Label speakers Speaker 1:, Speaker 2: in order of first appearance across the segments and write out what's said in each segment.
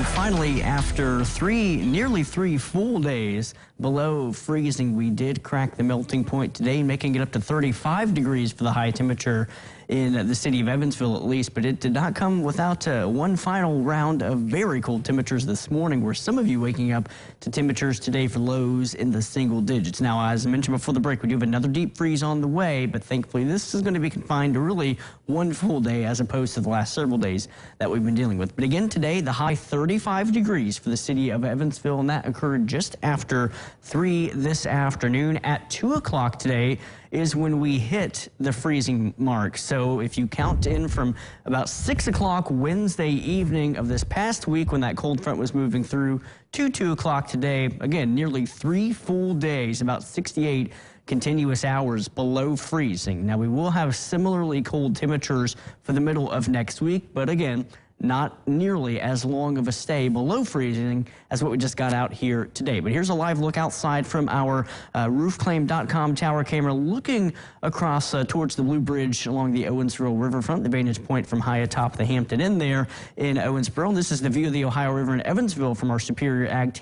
Speaker 1: finally, after nearly three full days below freezing, we did crack the melting point today, making it up to 35 degrees for the high temperature in the city of Evansville at least, but it did not come without one final round of very cold temperatures this morning, where some of you waking up to temperatures today for lows in the single digits. Now, as I mentioned before the break, we do have another deep freeze on the way, but thankfully this is going to be confined to really one full day as opposed to the last several days that we've been dealing with. But again, today, the high 35 degrees for the city of Evansville, and that occurred just after 3 this afternoon. At 2 o'clock today is when we hit the freezing mark. So if you count in from about 6 o'clock Wednesday evening of this past week when that cold front was moving through to 2 o'clock today, again, nearly 3 full days, about 68 continuous hours below freezing. Now, we will have similarly cold temperatures for the middle of next week, but again, not nearly as long of a stay below freezing as what we just got out here today. But here's a live look outside from our roofclaim.com tower camera, looking across towards the Blue Bridge along the Owensboro riverfront, the vantage point from high atop the Hampton Inn there in Owensboro. And this is the view of the Ohio River in Evansville from our Superior Ag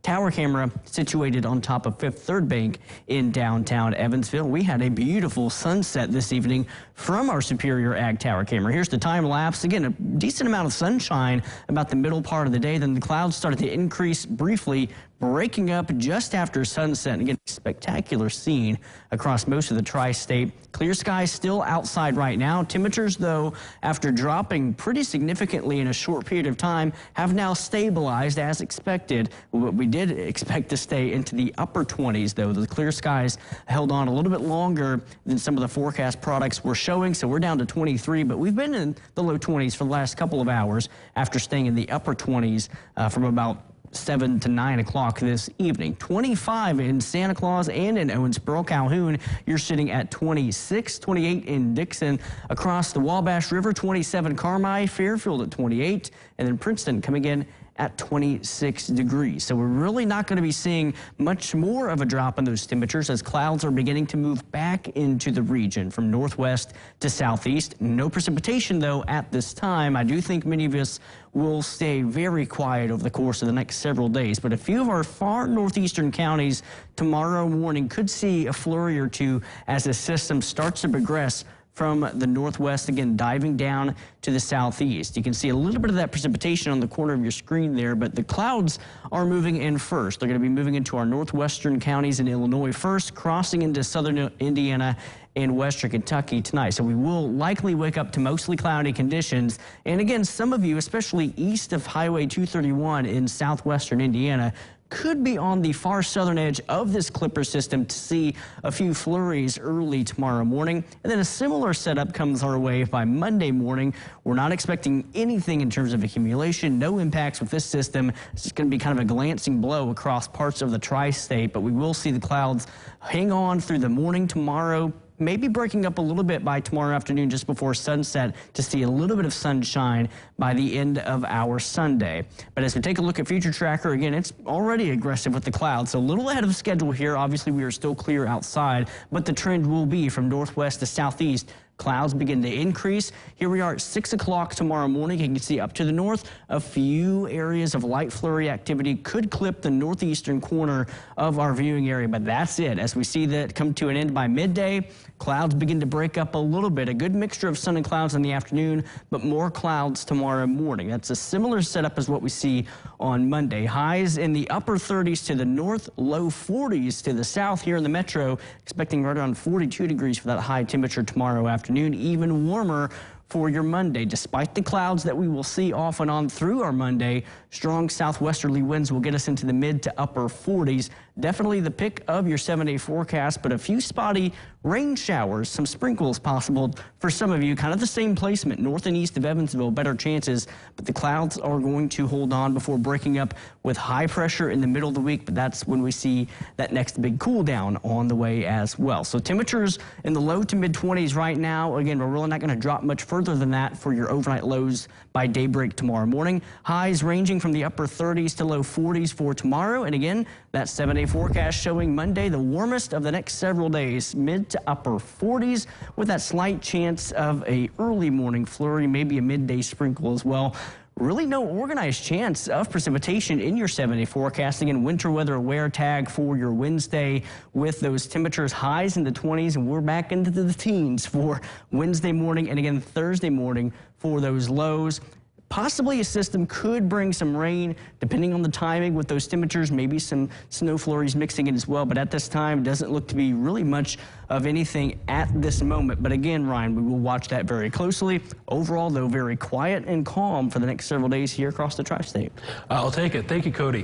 Speaker 1: tower camera situated on top of Fifth Third Bank in downtown Evansville. We had a beautiful sunset this evening from our Superior Ag tower camera. Here's the time lapse. Again, a decent amount of sunshine about the middle part of the day. Then the clouds started to increase briefly, breaking up just after sunset. Again, spectacular scene across most of the tri-state. Clear skies still outside right now. Temperatures, though, after dropping pretty significantly in a short period of time, have now stabilized as expected. What we did expect to stay into the upper 20s, though. The clear skies held on a little bit longer than some of the forecast products were showing, so we're down to 23, but we've been in the low 20s for the last couple of hours after staying in the upper 20s from about 7 to 9 o'clock this evening. 25 in Santa Claus and in Owensboro. Calhoun, you're sitting at 26, 28 in Dixon. Across the Wabash River, 27 Carmi, Fairfield at 28, and then Princeton coming in at 26 degrees. So we're really not going to be seeing much more of a drop in those temperatures as clouds are beginning to move back into the region from northwest to southeast. No precipitation, though, at this time. I do think many of us will stay very quiet over the course of the next several days, but a few of our far northeastern counties tomorrow morning could see a flurry or two as the system starts to progress from the northwest, again, diving down to the southeast. You can see a little bit of that precipitation on the corner of your screen there, but the clouds are moving in first. They're going to be moving into our northwestern counties in Illinois first, crossing into southern Indiana and western Kentucky tonight. So we will likely wake up to mostly cloudy conditions. And again, some of you, especially east of Highway 231 in southwestern Indiana, could be on the far southern edge of this Clipper system to see a few flurries early tomorrow morning. And then a similar setup comes our way by Monday morning. We're not expecting anything in terms of accumulation, no impacts with this system. It's just going to be kind of a glancing blow across parts of the tri-state, but we will see the clouds hang on through the morning tomorrow, maybe breaking up a little bit by tomorrow afternoon just before sunset to see a little bit of sunshine by the end of our Sunday. But as we take a look at Future Tracker, again, it's already aggressive with the clouds, so a little ahead of schedule here. Obviously, we are still clear outside, but the trend will be from northwest to southeast. Clouds begin to increase. Here we are at 6 o'clock tomorrow morning. You can see up to the north, a few areas of light flurry activity could clip the northeastern corner of our viewing area, but that's it. As we see that come to an end by midday, clouds begin to break up a little bit. A good mixture of sun and clouds in the afternoon, but more clouds tomorrow morning. That's a similar setup as what we see on Monday. Highs in the upper 30s to the north, low 40s to the south here in the metro, expecting right around 42 degrees for that high temperature tomorrow afternoon. Even warmer for your Monday. Despite the clouds that we will see off and on through our Monday, strong southwesterly winds will get us into the mid to upper 40s. Definitely the pick of your 7-day forecast, but a few spotty rain showers, some sprinkles possible for some of you. Kind of the same placement, north and east of Evansville, better chances, but the clouds are going to hold on before breaking up with high pressure in the middle of the week, but that's when we see that next big cool down on the way as well. So temperatures in the low to mid 20s right now. Again, we're really not going to drop much further than that for your overnight lows by daybreak tomorrow morning. Highs ranging from the upper 30s to low 40s for tomorrow. And again, that 7-day forecast showing Monday the warmest of the next several days, mid to upper 40s, with that slight chance of a early morning flurry, maybe a midday sprinkle as well. really no organized chance of precipitation in your 7-day forecast. Again, winter weather aware tag for your Wednesday with those temperatures highs in the 20s, and we're back into the teens for Wednesday morning, and again Thursday morning for those lows. Possibly a system could bring some rain, depending on the timing with those temperatures, maybe some snow flurries mixing in as well. But at this time, it doesn't look to be really much of anything at this moment. But again, Ryan, we will watch that very closely. Overall, though, very quiet and calm for the next several days here across the tri-state.
Speaker 2: I'll take it. Thank you, Cody.